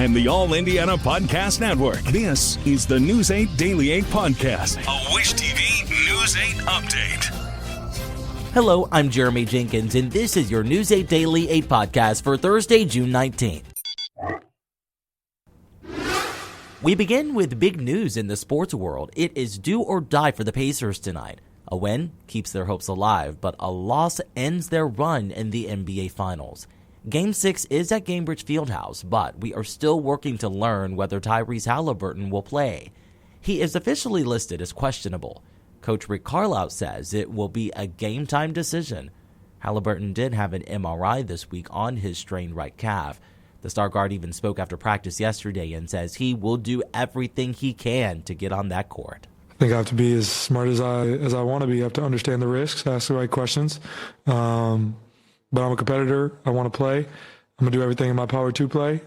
and the All Indiana Podcast Network. This is the News 8 Daily 8 Podcast, a Wish TV News 8 update. Hello, I'm Jeremy Jenkins, and this is your News 8 Daily 8 Podcast for Thursday, June 19th. We begin with big news in the sports world. It is do or die for the Pacers tonight. A win keeps their hopes alive, but a loss ends their run in the NBA Finals. Game 6 is at Gainbridge Fieldhouse, but we are still working to learn whether Tyrese Haliburton will play. He is officially listed as questionable. Coach Rick Carlisle says it will be a game-time decision. Haliburton did have an MRI this week on his strained right calf. The star guard even spoke after practice yesterday and says he will do everything he can to get on that court. I think I have to be as smart as I want to be. I have to understand the risks, ask the right questions. But I'm a competitor. I want to play. I'm going to do everything in my power to play.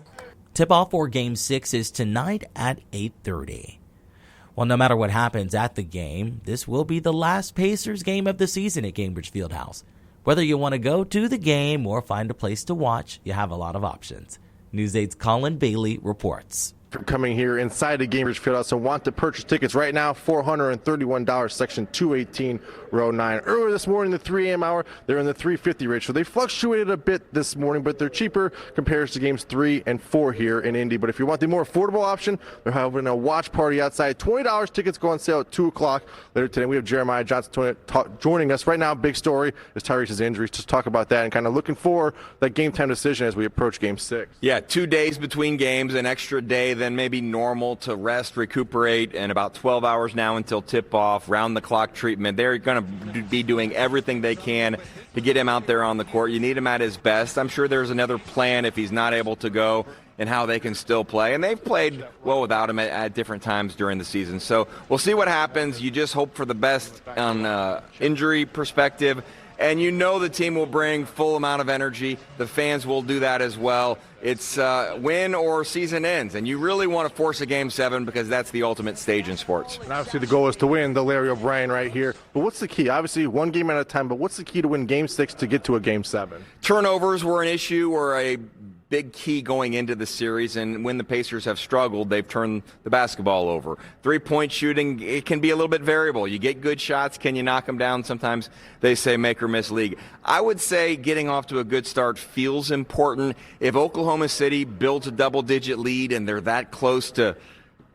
Tip-off for Game 6 is tonight at 8:30. Well, no matter what happens at the game, this will be the last Pacers game of the season at Gainbridge Fieldhouse. Whether you want to go to the game or find a place to watch, you have a lot of options. News 8's Colin Bailey reports. Coming here inside the Gainbridge Fieldhouse and want to purchase tickets right now, $431, section 218, row 9. Earlier this morning, the 3 a.m. hour, they're in the $350 range. So they fluctuated a bit this morning, but they're cheaper compared to games 3 and 4 here in Indy. But if you want the more affordable option, they're having a watch party outside. $20 tickets go on sale at 2 o'clock later today. We have Jeremiah Johnson joining us right now. Big story is Tyrese's injury. Just talk about that and kind of looking for that game time decision as we approach Game 6. Yeah, 2 days between games, an extra day than maybe normal to rest, recuperate, and about 12 hours now until tip-off, round-the-clock treatment. They're going to be doing everything they can to get him out there on the court. You need him at his best. I'm sure there's another plan if he's not able to go and how they can still play. And they've played well without him at different times during the season. So we'll see what happens. You just hope for the best on injury perspective. And you know the team will bring full amount of energy. The fans will do that as well. It's win or season ends. And you really want to force a Game 7 because that's the ultimate stage in sports. And obviously the goal is to win, the Larry O'Brien right here. But what's the key? Obviously one game at a time, but what's the key to win Game 6 to get to a Game 7? Turnovers were an issue or a big key going into the series, and when the Pacers have struggled, they've turned the basketball over. Three-point shooting, it can be a little bit variable. You get good shots, can you knock them down? Sometimes they say make or miss league. I would say getting off to a good start feels important. If Oklahoma City builds a double-digit lead and they're that close to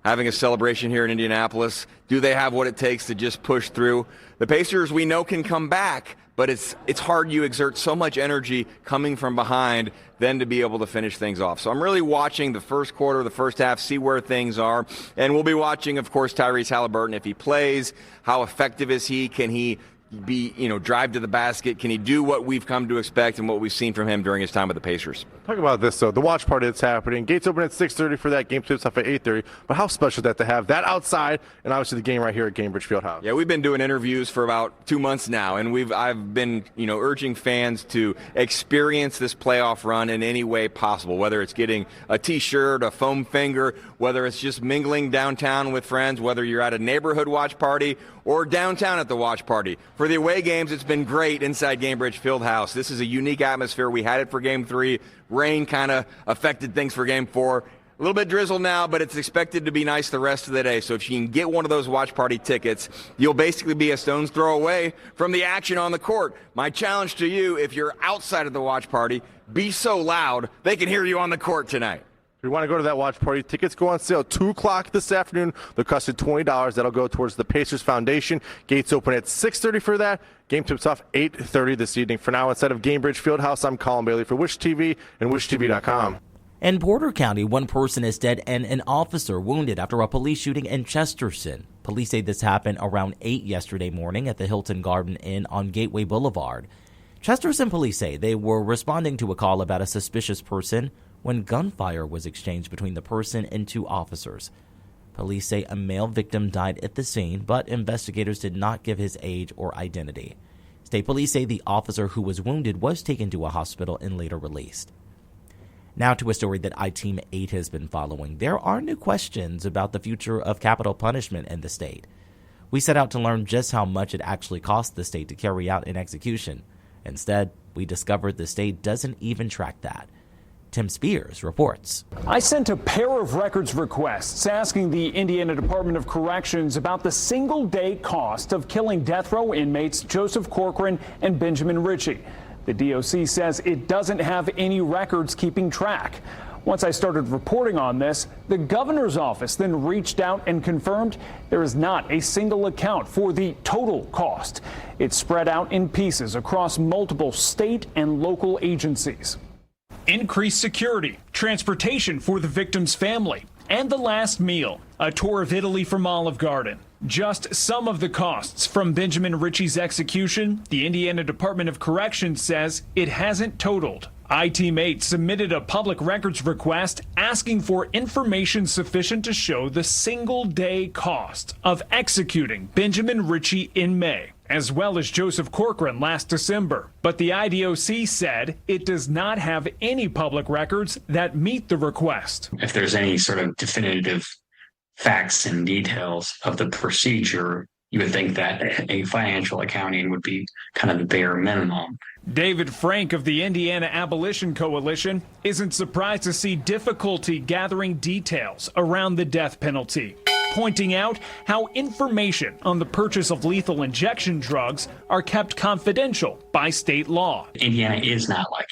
having a celebration here in Indianapolis, do they have what it takes to just push through? The Pacers, we know, can come back, but it's hard. You exert so much energy coming from behind then to be able to finish things off. So I'm really watching the first quarter, the first half, see where things are. And we'll be watching, of course, Tyrese Haliburton. If he plays, how effective is he? Can he be, drive to the basket? Can he do what we've come to expect and what we've seen from him during his time with the Pacers? Talk about this, though. The watch party that's happening. Gates open at 6:30 for that. Game tips off at 8:30. But how special is that to have that outside and obviously the game right here at Gainbridge Fieldhouse? Yeah, we've been doing interviews for about 2 months now, and I've been, urging fans to experience this playoff run in any way possible, whether it's getting a T-shirt, a foam finger, whether it's just mingling downtown with friends, whether you're at a neighborhood watch party or downtown at the watch party. For the away games, it's been great inside Gainbridge Fieldhouse. This is a unique atmosphere. We had it for Game 3. Rain kind of affected things for Game 4. A little bit drizzle now, but it's expected to be nice the rest of the day. So if you can get one of those watch party tickets, you'll basically be a stone's throw away from the action on the court. My challenge to you, if you're outside of the watch party, be so loud they can hear you on the court tonight. If you want to go to that watch party, tickets go on sale 2 o'clock this afternoon. They'll cost you $20. That'll go towards the Pacers Foundation. Gates open at 6:30 for that. Game tips off 8:30 this evening. For now, instead of Gainbridge Fieldhouse, I'm Colin Bailey for Wish TV and WishTV.com. In Porter County, one person is dead and an officer wounded after a police shooting in Chesterton. Police say this happened around 8 yesterday morning at the Hilton Garden Inn on Gateway Boulevard. Chesterton police say they were responding to a call about a suspicious person when gunfire was exchanged between the person and 2 officers. Police say a male victim died at the scene, but investigators did not give his age or identity. State police say the officer who was wounded was taken to a hospital and later released. Now to a story that ITeam 8 has been following. There are new questions about the future of capital punishment in the state. We set out to learn just how much it actually costs the state to carry out an execution. Instead, we discovered the state doesn't even track that. Tim Spears reports. I sent a pair of records requests asking the Indiana Department of Corrections about the single-day cost of killing death row inmates Joseph Corcoran and Benjamin Ritchie. The DOC says it doesn't have any records keeping track. Once I started reporting on this, the governor's office then reached out and confirmed there is not a single account for the total cost. It's spread out in pieces across multiple state and local agencies. Increased security, transportation for the victim's family, and the last meal, a tour of Italy from Olive Garden. Just some of the costs from Benjamin Ritchie's execution, the Indiana Department of Corrections says it hasn't totaled. ITeam 8 submitted a public records request asking for information sufficient to show the single-day cost of executing Benjamin Ritchie in May, as well as Joseph Corcoran last December. But the IDOC said it does not have any public records that meet the request. If there's any sort of definitive facts and details of the procedure, you would think that a financial accounting would be kind of the bare minimum. David Frank of the Indiana Abolition Coalition isn't surprised to see difficulty gathering details around the death penalty, pointing out how information on the purchase of lethal injection drugs are kept confidential by state law. Indiana is not like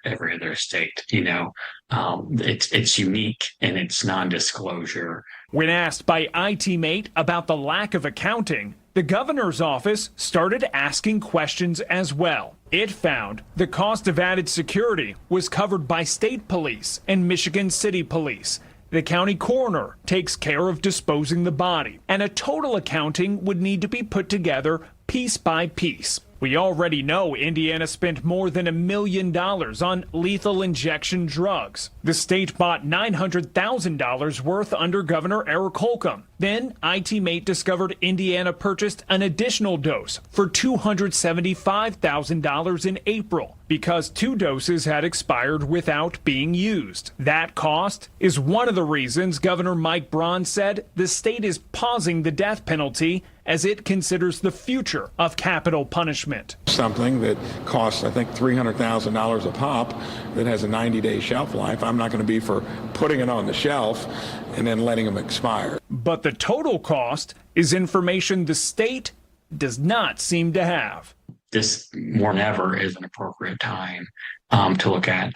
every other state, it's unique in its non-disclosure. When asked by ITeam 8 about the lack of accounting, the governor's office started asking questions as well. It found the cost of added security was covered by state police and Michigan City Police. The county coroner takes care of disposing the body, and a total accounting would need to be put together piece by piece. We already know Indiana spent more than $1 million on lethal injection drugs. The state bought $900,000 worth under Governor Eric Holcomb. Then ITeam 8 discovered Indiana purchased an additional dose for $275,000 in April because 2 doses had expired without being used. That cost is one of the reasons Governor Mike Braun said the state is pausing the death penalty as it considers the future of capital punishment. Something that costs, I think, $300,000 a pop that has a 90-day shelf life. I'm not going to be for putting it on the shelf and then letting them expire. But the total cost is information the state does not seem to have. This more than ever is an appropriate time to look at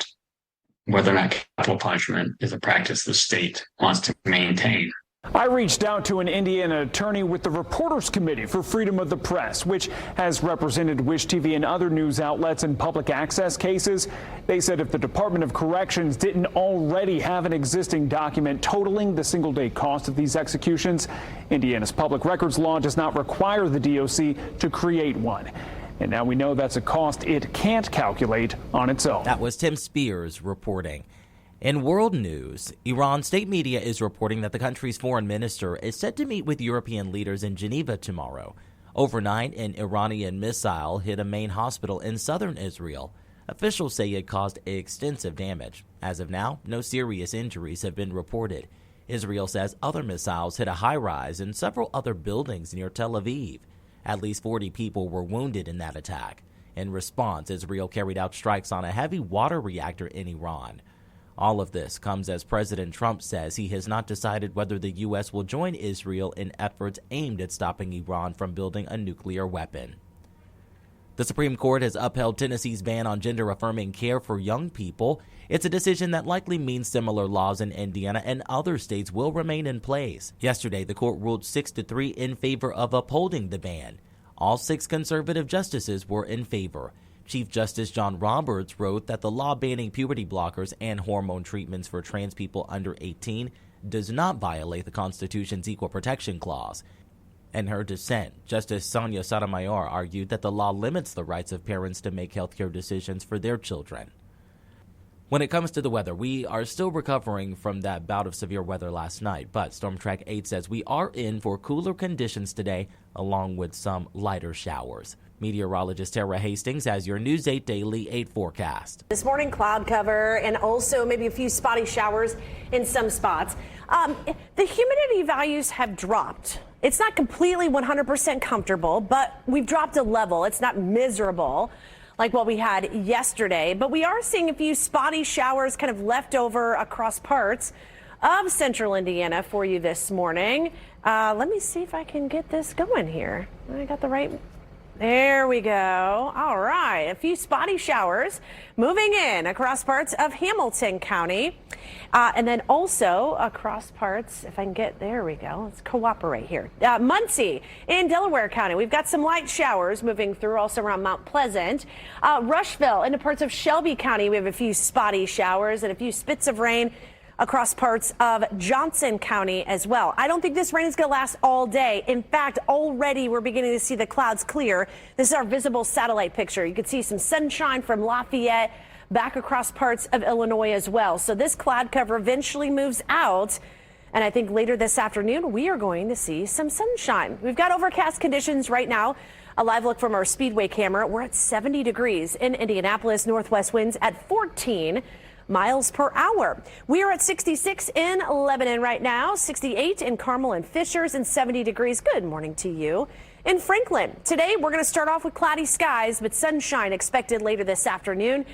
whether or not capital punishment is a practice the state wants to maintain. I reached out to an Indiana attorney with the Reporters Committee for Freedom of the Press, which has represented Wish TV and other news outlets in public access cases. They said if the Department of Corrections didn't already have an existing document totaling the single-day cost of these executions, Indiana's public records law does not require the DOC to create one. And now we know that's a cost it can't calculate on its own. That was Tim Spears reporting. In world news, Iran state media is reporting that the country's foreign minister is set to meet with European leaders in Geneva tomorrow. Overnight, an Iranian missile hit a main hospital in southern Israel. Officials say it caused extensive damage. As of now, no serious injuries have been reported. Israel says other missiles hit a high-rise and several other buildings near Tel Aviv. At least 40 people were wounded in that attack. In response, Israel carried out strikes on a heavy water reactor in Iran. All of this comes as President Trump says he has not decided whether the U.S. will join Israel in efforts aimed at stopping Iran from building a nuclear weapon. The Supreme Court has upheld Tennessee's ban on gender-affirming care for young people. It's a decision that likely means similar laws in Indiana and other states will remain in place. Yesterday, the court ruled 6-3 in favor of upholding the ban. All 6 conservative justices were in favor. Chief Justice John Roberts wrote that the law banning puberty blockers and hormone treatments for trans people under 18 does not violate the Constitution's Equal Protection Clause. In her dissent, Justice Sonia Sotomayor argued that the law limits the rights of parents to make healthcare decisions for their children. When it comes to the weather, we are still recovering from that bout of severe weather last night, but Storm Track 8 says we are in for cooler conditions today, along with some lighter showers. Meteorologist Tara Hastings has your News 8 Daily 8 forecast. This morning, cloud cover and also maybe a few spotty showers in some spots. The humidity values have dropped. It's not completely 100% comfortable, but we've dropped a level. It's not miserable. like what we had yesterday, but we are seeing a few spotty showers kind of left over across parts of central Indiana for you this morning. Let me see if I can get this going here. I got the right. There we go. All right. A few spotty showers moving in across parts of Hamilton County. And then also across parts, if I can get, there we go. Let's cooperate here. Muncie in Delaware County. We've got some light showers moving through also around Mount Pleasant. Rushville into parts of Shelby County. We have a few spotty showers and a few spits of rain across parts of Johnson County as well. I don't think this rain is going to last all day. In fact, already we're beginning to see the clouds clear. This is our visible satellite picture. You can see some sunshine from Lafayette back across parts of Illinois as well. So this cloud cover eventually moves out. And I think later this afternoon, we are going to see some sunshine. We've got overcast conditions right now. A live look from our Speedway camera. We're at 70 degrees in Indianapolis. Northwest winds at 14 miles per hour. We are at 66 in Lebanon right now, 68 in Carmel and Fishers, and 70 degrees. Good morning to you. In Franklin, today we're going to start off with cloudy skies, but sunshine expected later this afternoon.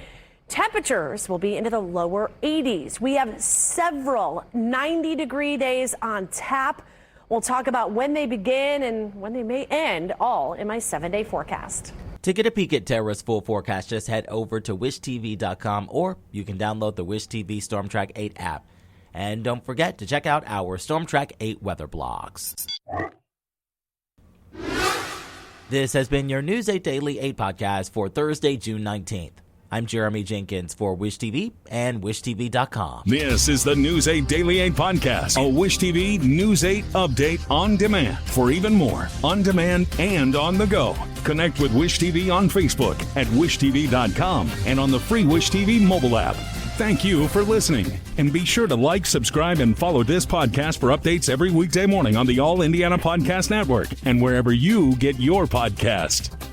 Temperatures will be into the lower 80s. We have several 90-degree days on tap. We'll talk about when they begin and when they may end, all in my 7-day forecast. To get a peek at Terra's full forecast, just head over to wishtv.com, or you can download the Wish TV Storm Track 8 app. And don't forget to check out our Storm Track 8 weather blogs. This has been your News 8 Daily 8 podcast for Thursday, June 19th. I'm Jeremy Jenkins for Wish TV and wishtv.com. This is the News 8 Daily 8 podcast, a Wish TV News 8 update on demand. For even more, on demand and on the go, connect with Wish TV on Facebook at wishtv.com and on the free Wish TV mobile app. Thank you for listening, and be sure to like, subscribe, and follow this podcast for updates every weekday morning on the All Indiana Podcast Network and wherever you get your podcast.